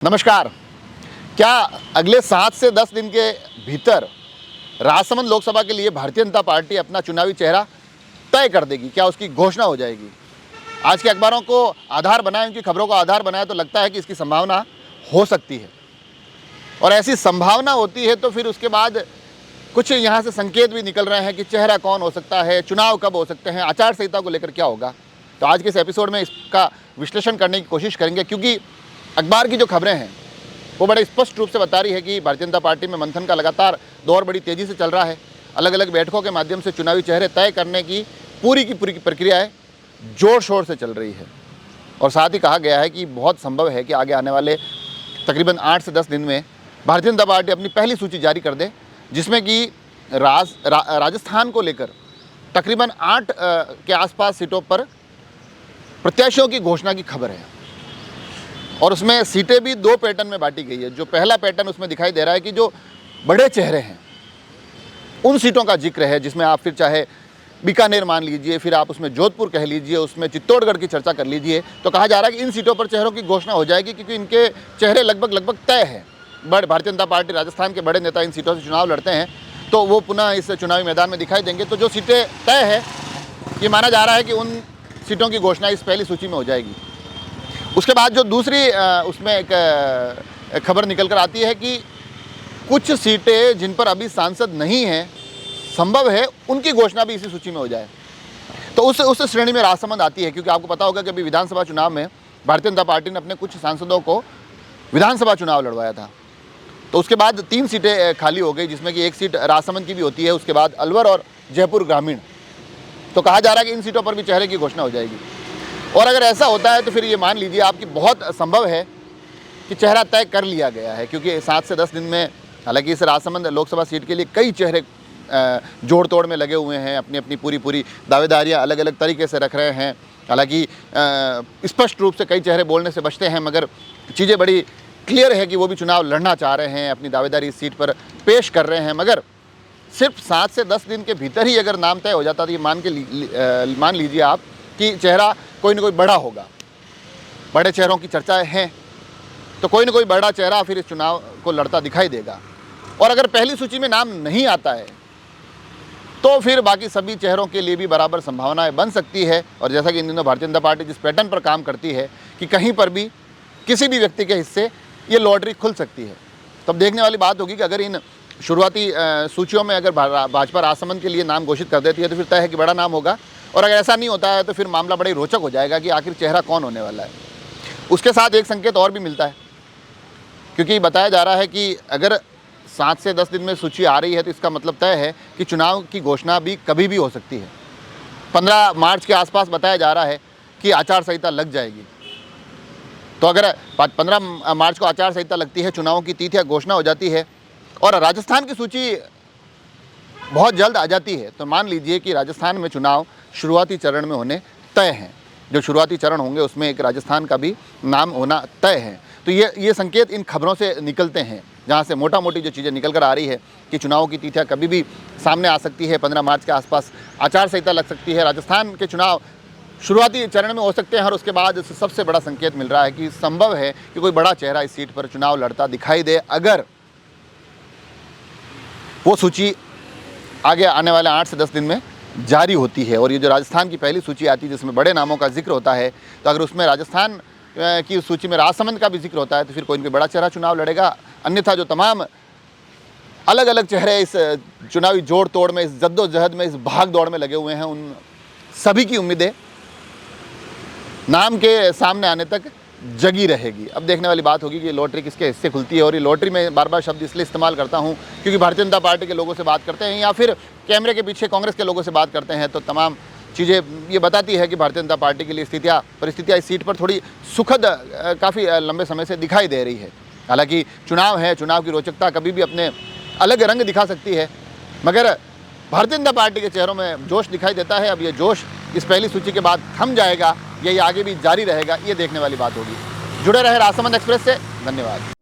नमस्कार। क्या अगले 7 से 10 दिन के भीतर राजसमंद लोकसभा के लिए भारतीय जनता पार्टी अपना चुनावी चेहरा तय कर देगी? क्या उसकी घोषणा हो जाएगी? आज के अखबारों को आधार बनाए, उनकी खबरों को आधार बनाए तो लगता है कि इसकी संभावना हो सकती है। और ऐसी संभावना होती है तो फिर उसके बाद कुछ यहाँ से संकेत भी निकल रहे हैं कि चेहरा कौन हो सकता है, चुनाव कब हो सकते हैं, आचार संहिता को लेकर क्या होगा। तो आज के इस एपिसोड में इसका विश्लेषण करने की कोशिश करेंगे, क्योंकि अखबार की जो खबरें हैं वो बड़े स्पष्ट रूप से बता रही है कि भारतीय जनता पार्टी में मंथन का लगातार दौर बड़ी तेज़ी से चल रहा है। अलग अलग बैठकों के माध्यम से चुनावी चेहरे तय करने की पूरी की प्रक्रियाएं जोर शोर से चल रही है। और साथ ही कहा गया है कि बहुत संभव है कि आगे आने वाले तकरीबन 8 से 10 दिन में भारतीय जनता पार्टी अपनी पहली सूची जारी कर दे, जिसमें कि राजस्थान को लेकर तकरीबन 8 के आसपास सीटों पर प्रत्याशियों की घोषणा की खबर है। और उसमें सीटें भी 2 पैटर्न में बांटी गई है। जो पहला पैटर्न उसमें दिखाई दे रहा है कि जो बड़े चेहरे हैं उन सीटों का जिक्र है, जिसमें आप फिर चाहे बीकानेर मान लीजिए, फिर आप उसमें जोधपुर कह लीजिए, उसमें चित्तौड़गढ़ की चर्चा कर लीजिए, तो कहा जा रहा है कि इन सीटों पर चेहरों की घोषणा हो जाएगी, क्योंकि इनके चेहरे लगभग तय हैं। भारतीय जनता पार्टी राजस्थान के बड़े नेता इन सीटों से चुनाव लड़ते हैं, तो वो पुनः इस चुनावी मैदान में दिखाई देंगे। तो जो सीटें तय है, ये माना जा रहा है कि उन सीटों की घोषणा इस पहली सूची में हो जाएगी। उसके बाद जो दूसरी उसमें एक खबर निकल कर आती है कि कुछ सीटें जिन पर अभी सांसद नहीं हैं, संभव है उनकी घोषणा भी इसी सूची में हो जाए। तो उस श्रेणी में राजसमंद आती है, क्योंकि आपको पता होगा कि अभी विधानसभा चुनाव में भारतीय जनता पार्टी ने अपने कुछ सांसदों को विधानसभा चुनाव लड़वाया था। तो उसके बाद 3 सीटें खाली हो गई, जिसमें कि एक सीट राजसमंद की भी होती है, उसके बाद अलवर और जयपुर ग्रामीण। तो कहा जा रहा है कि इन सीटों पर भी चेहरे की घोषणा हो जाएगी। और अगर ऐसा होता है तो फिर ये मान लीजिए आपकी बहुत संभव है कि चेहरा तय कर लिया गया है, क्योंकि 7 से 10 दिन में, हालांकि इस राजसमंद लोकसभा सीट के लिए कई चेहरे जोड़ तोड़ में लगे हुए हैं, अपनी अपनी पूरी दावेदारियां अलग अलग तरीके से रख रहे हैं। हालांकि स्पष्ट रूप से कई चेहरे बोलने से बचते हैं, मगर चीज़ें बड़ी क्लियर है कि वो भी चुनाव लड़ना चाह रहे हैं, अपनी दावेदारी इस सीट पर पेश कर रहे हैं। मगर सिर्फ 7 से 10 दिन के भीतर ही अगर नाम तय हो जाता तो ये मान लीजिए आप कि चेहरा कोई ना कोई बड़ा होगा। बड़े चेहरों की चर्चाएं हैं, तो कोई ना कोई बड़ा चेहरा फिर इस चुनाव को लड़ता दिखाई देगा। और अगर पहली सूची में नाम नहीं आता है तो फिर बाकी सभी चेहरों के लिए भी बराबर संभावनाएं बन सकती है। और जैसा कि इन दिनों भारतीय जनता पार्टी जिस पैटर्न पर काम करती है कि कहीं पर भी किसी भी व्यक्ति के हिस्से ये लॉटरी खुल सकती है। तब देखने वाली बात होगी कि अगर इन शुरुआती सूचियों में अगर भाजपा राजसमंद के लिए नाम घोषित कर देती है तो फिर तय है कि बड़ा नाम होगा। और अगर ऐसा नहीं होता है तो फिर मामला बड़ा ही रोचक हो जाएगा कि आखिर चेहरा कौन होने वाला है। उसके साथ एक संकेत और भी मिलता है, क्योंकि बताया जा रहा है कि अगर 7 से 10 दिन में सूची आ रही है तो इसका मतलब तय है कि चुनाव की घोषणा भी कभी भी हो सकती है। 15 मार्च के आसपास बताया जा रहा है कि आचार संहिता लग जाएगी। तो अगर 15 मार्च को आचार संहिता लगती है, चुनावों की तिथियां घोषणा हो जाती है और राजस्थान की सूची बहुत जल्द आ जाती है, तो मान लीजिए कि राजस्थान में चुनाव शुरुआती चरण में होने तय हैं। जो शुरुआती चरण होंगे उसमें एक राजस्थान का भी नाम होना तय है। तो ये संकेत इन खबरों से निकलते हैं, जहां से मोटा मोटी जो चीज़ें निकल कर आ रही है कि चुनावों की तिथियां कभी भी सामने आ सकती है। 15 मार्च के आसपास आचार संहिता लग सकती है, राजस्थान के चुनाव शुरुआती चरण में हो सकते हैं। और उसके बाद सबसे बड़ा संकेत मिल रहा है कि संभव है कि कोई बड़ा चेहरा इस सीट पर चुनाव लड़ता दिखाई दे, अगर वो सूची आगे आने वाले 8 से 10 दिन में जारी होती है। और ये जो राजस्थान की पहली सूची आती है जिसमें बड़े नामों का जिक्र होता है, तो अगर उसमें राजस्थान की सूची में राजसमंद का भी जिक्र होता है तो फिर कोई न कोई बड़ा चेहरा चुनाव लड़ेगा। अन्यथा जो तमाम अलग अलग चेहरे इस चुनावी जोड़ तोड़ में, इस जद्दोजहद में, इस भाग दौड़ में लगे हुए हैं, उन सभी की उम्मीदें नाम के सामने आने तक जगी रहेगी। अब देखने वाली बात होगी कि लॉटरी किसके हिस्से खुलती है। और ये लॉटरी में बार बार शब्द इसलिए इस्तेमाल करता हूँ क्योंकि भारतीय जनता पार्टी के लोगों से बात करते हैं या फिर कैमरे के पीछे कांग्रेस के लोगों से बात करते हैं, तो तमाम चीज़ें ये बताती है कि भारतीय जनता पार्टी के लिए परिस्थितियाँ इस सीट पर थोड़ी सुखद काफ़ी लंबे समय से दिखाई दे रही है। हालांकि चुनाव है, चुनाव की रोचकता कभी भी अपने अलग रंग दिखा सकती है, मगर भारतीय जनता पार्टी के चेहरों में जोश दिखाई देता है। अब ये जोश इस पहली सूची के बाद थम जाएगा या ये आगे भी जारी रहेगा, ये देखने वाली बात होगी। जुड़े रहे राजसमंद एक्सप्रेस से। धन्यवाद।